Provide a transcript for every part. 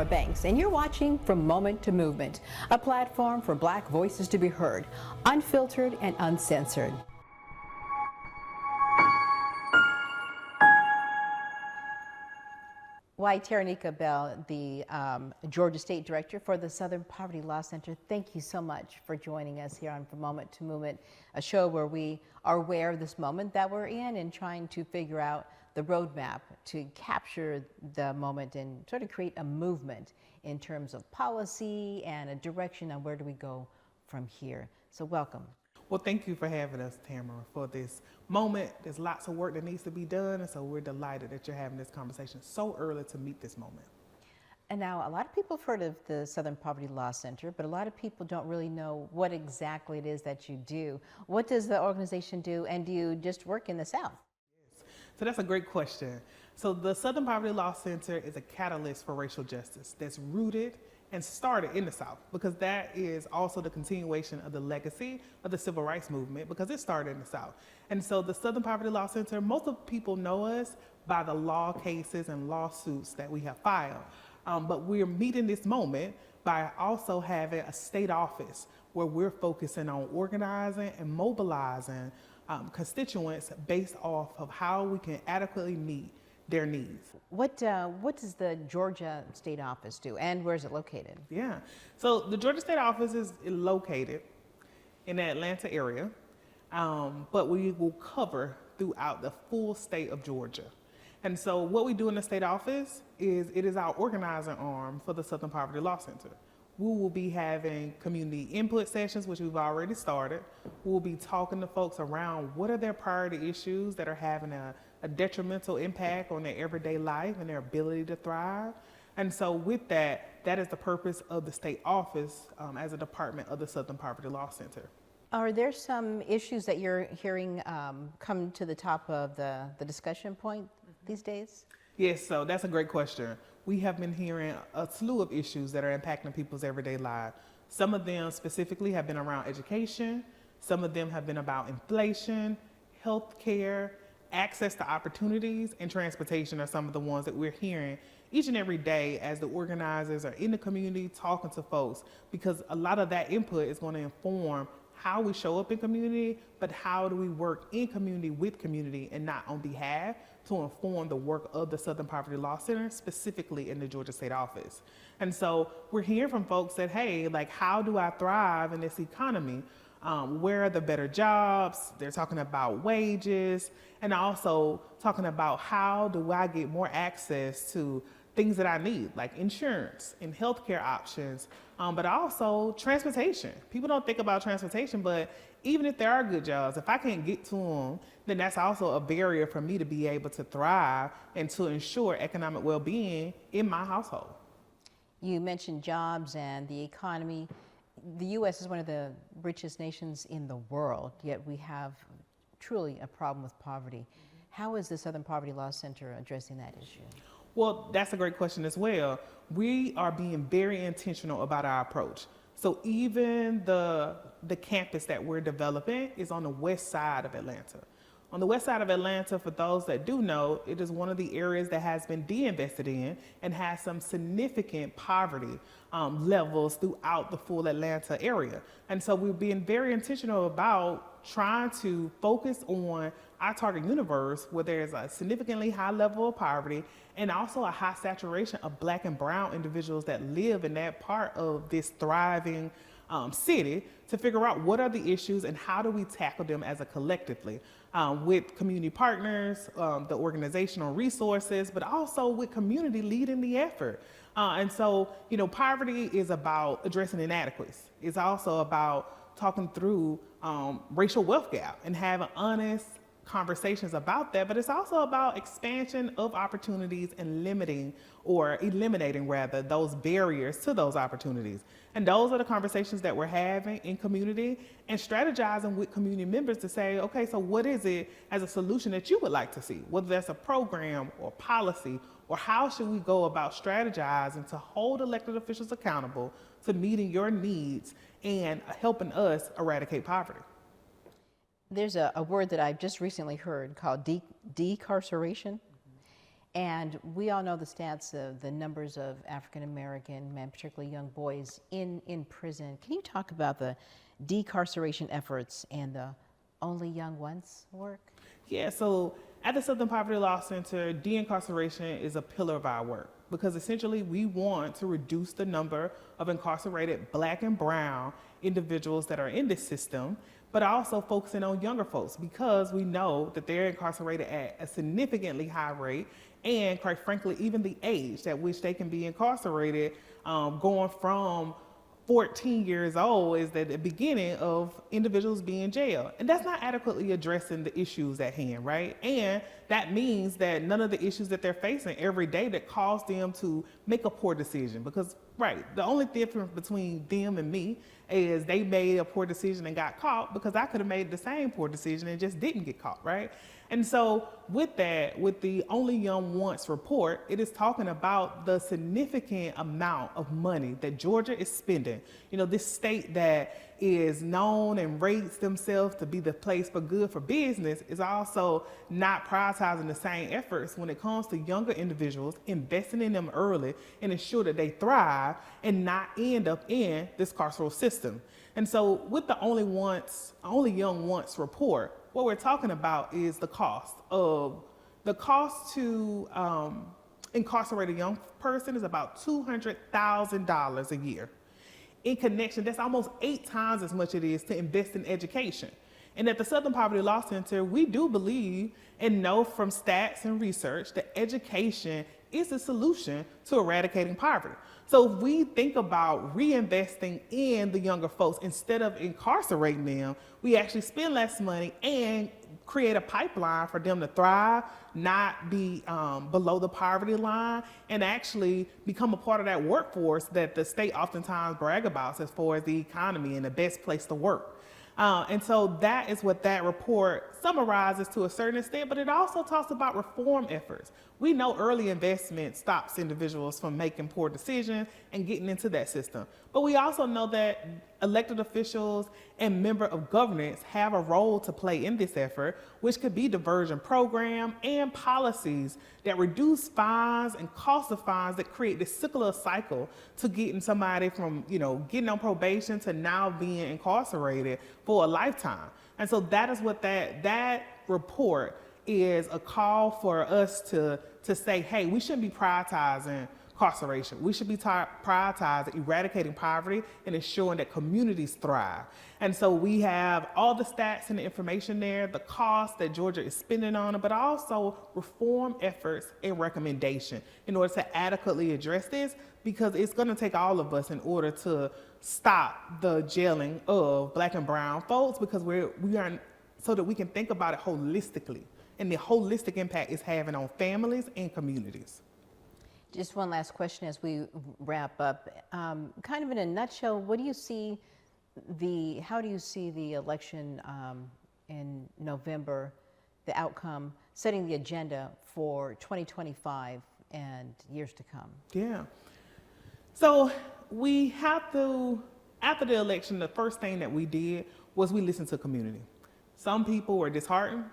Tamara Banks, and you're watching From Moment to Movement, a platform for Black voices to be heard, unfiltered and uncensored. Why, Taranika Bell, the Georgia State Director for the Southern Poverty Law Center, thank you so much for joining us here on From Moment to Movement, a show where we are aware of this moment that we're in and trying to figure out the roadmap to capture the moment and sort of create a movement in terms of policy and a direction on where do we go from here. So welcome. Well, thank you for having us, Tamara, for this moment. There's lots of work that needs to be done, and so we're delighted that you're having this conversation so early to meet this moment. And now, a lot of people have heard of the Southern Poverty Law Center, but a lot of people don't really know what exactly it is that you do. What does the organization do, and do you just work in the South? Yes. So that's a great question. So the Southern Poverty Law Center is a catalyst for racial justice that's rooted and started in the South, because that is also the continuation of the legacy of the Civil Rights Movement, because it started in the South. And so the Southern Poverty Law Center, most of people know us by the law cases and lawsuits that we have filed. But we're meeting this moment by also having a state office where we're focusing on organizing and mobilizing constituents based off of how we can adequately meet their needs. What does the Georgia State Office do, and where is it located? Yeah, so the Georgia State Office is located in the Atlanta area, but we will cover throughout the full state of Georgia. And so what we do in the state office is it is our organizing arm for the Southern Poverty Law Center. We will be having community input sessions, which we've already started. We'll be talking to folks around what are their priority issues that are having a detrimental impact on their everyday life and their ability to thrive. And so with that, that is the purpose of the state office as a department of the Southern Poverty Law Center. Are there some issues that you're hearing come to the top of the discussion point these days? Yes, so that's a great question. We have been hearing a slew of issues that are impacting people's everyday lives. Some of them specifically have been around education. Some of them have been about inflation, healthcare, access to opportunities, and transportation are some of the ones that we're hearing each and every day as the organizers are in the community talking to folks, because a lot of that input is going to inform how we show up in community, but how do we work in community with community and not on behalf to inform the work of the Southern Poverty Law Center, specifically in the Georgia State Office. And so we're hearing from folks that, hey, like, how do I thrive in this economy? Where are the better jobs? They're talking about wages, and also talking about how do I get more access to things that I need, like insurance and healthcare options, but also transportation. People don't think about transportation, but even if there are good jobs, if I can't get to them, then that's also a barrier for me to be able to thrive and to ensure economic well-being in my household. You mentioned jobs and the economy. The U.S. is one of the richest nations in the world, yet we have truly a problem with poverty. How is the Southern Poverty Law Center addressing that issue? Well, that's a great question as well. We are being very intentional about our approach. So even the campus that we're developing is on the west side of Atlanta. On the west side of Atlanta, for those that do know, it is one of the areas that has been de-invested in and has some significant poverty levels throughout the full Atlanta area. And so we're being very intentional about trying to focus on our target universe where there's a significantly high level of poverty and also a high saturation of Black and brown individuals that live in that part of this thriving city, to figure out what are the issues and how do we tackle them as a collectively with community partners, the organizational resources, but also with community leading the effort. And so, you know, poverty is about addressing inadequacies. It's also about talking through racial wealth gap and having honest conversations about that, but it's also about expansion of opportunities and eliminating rather those barriers to those opportunities. And those are the conversations that we're having in community and strategizing with community members to say, okay, so what is it as a solution that you would like to see, whether that's a program or policy, or how should we go about strategizing to hold elected officials accountable to meeting your needs and helping us eradicate poverty. There's a word that I've just recently heard called decarceration. And we all know the stats of the numbers of African American men, particularly young boys, in prison. Can you talk about the decarceration efforts and the Only Young Ones work? Yeah, so at the Southern Poverty Law Center, de-incarceration is a pillar of our work because essentially we want to reduce the number of incarcerated Black and brown individuals that are in this system, but also focusing on younger folks because we know that they're incarcerated at a significantly high rate, and quite frankly, even the age at which they can be incarcerated, going from 14 years old is the beginning of individuals being jailed. And that's not adequately addressing the issues at hand, right? And that means that none of the issues that they're facing every day that cause them to make a poor decision. Because, right, the only difference between them and me is they made a poor decision and got caught, because I could have made the same poor decision and just didn't get caught, right? And so with that, with the Only Young Once report, it is talking about the significant amount of money that Georgia is spending. You know, this state that is known and rates themselves to be the place for good for business is also not prioritizing the same efforts when it comes to younger individuals, investing in them early and ensure that they thrive and not end up in this carceral system. And so with the Only Young Once report, what we're talking about is the cost to incarcerate a young person is about $200,000 a year. In connection, that's almost 8 times as much it is to invest in education. And at the Southern Poverty Law Center, we do believe and know from stats and research that education is the solution to eradicating poverty. So if we think about reinvesting in the younger folks instead of incarcerating them, we actually spend less money and create a pipeline for them to thrive, not be below the poverty line, and actually become a part of that workforce that the state oftentimes brag about as far as the economy and the best place to work. And so that is what that report summarizes to a certain extent, but it also talks about reform efforts. We know early investment stops individuals from making poor decisions and getting into that system. But we also know that elected officials and members of governance have a role to play in this effort, which could be diversion program and policies that reduce fines and cost of fines that create this circular cycle to getting somebody from, getting on probation to now being incarcerated for a lifetime. And so that is what that report is, a call for us to say, hey, we shouldn't be prioritizing incarceration. We should be prioritizing eradicating poverty and ensuring that communities thrive. And so we have all the stats and the information there, the cost that Georgia is spending on it, but also reform efforts and recommendation in order to adequately address this, because it's going to take all of us in order to stop the jailing of Black and brown folks, because we are, so that we can think about it holistically and the holistic impact it's having on families and communities. Just one last question as we wrap up. Kind of in a nutshell, how do you see the election in November, the outcome, setting the agenda for 2025 and years to come? Yeah. So we have to, after the election, the first thing that we did was we listened to community. Some people were disheartened.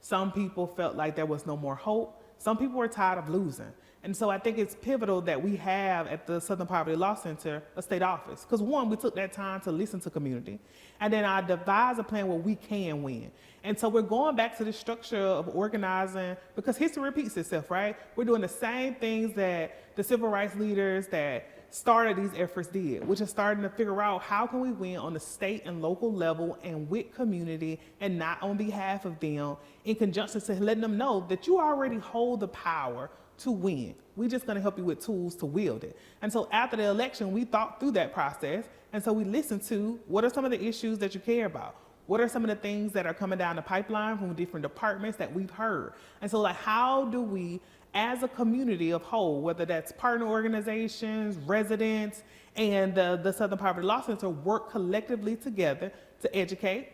Some people felt like there was no more hope. Some people were tired of losing. And so I think it's pivotal that we have at the Southern Poverty Law Center a state office. Because one, we took that time to listen to community. And then I devised a plan where we can win. And so we're going back to the structure of organizing, because history repeats itself, right? We're doing the same things that the civil rights leaders that started these efforts did, which is starting to figure out how can we win on the state and local level and with community, and not on behalf of them, in conjunction to letting them know that you already hold the power to win. We're just going to help you with tools to wield it. And so after the election, we thought through that process. And so we listened to what are some of the issues that you care about? What are some of the things that are coming down the pipeline from different departments that we've heard? And so how do we, as a community of whole, whether that's partner organizations, residents, and the Southern Poverty Law Center, work collectively together to educate,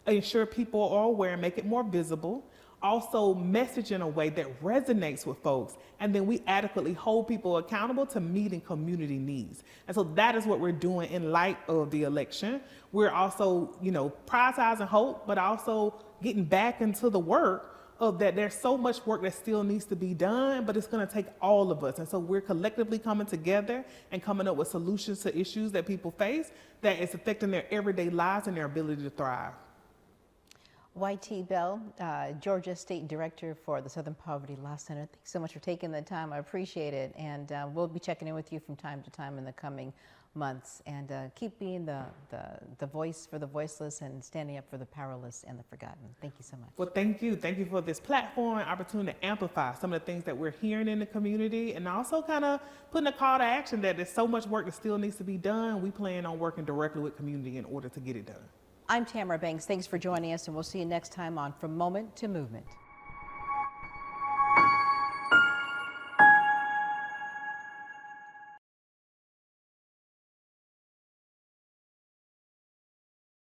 ensure people are aware, make it more visible, also message in a way that resonates with folks, and then we adequately hold people accountable to meeting community needs. And so that is what we're doing in light of the election. We're also, prioritizing hope, but also getting back into the work of that there's so much work that still needs to be done, but it's going to take all of us. And so we're collectively coming together and coming up with solutions to issues that people face that is affecting their everyday lives and their ability to thrive. YT Bell, Georgia State Director for the Southern Poverty Law Center. Thanks so much for taking the time. I appreciate it. And we'll be checking in with you from time to time in the coming months. And keep being the voice for the voiceless and standing up for the powerless and the forgotten. Thank you so much. Well, thank you. Thank you for this platform and opportunity to amplify some of the things that we're hearing in the community, and also kind of putting a call to action that there's so much work that still needs to be done. We plan on working directly with community in order to get it done. I'm Tamara Banks. Thanks for joining us, and we'll see you next time on From Moment to Movement.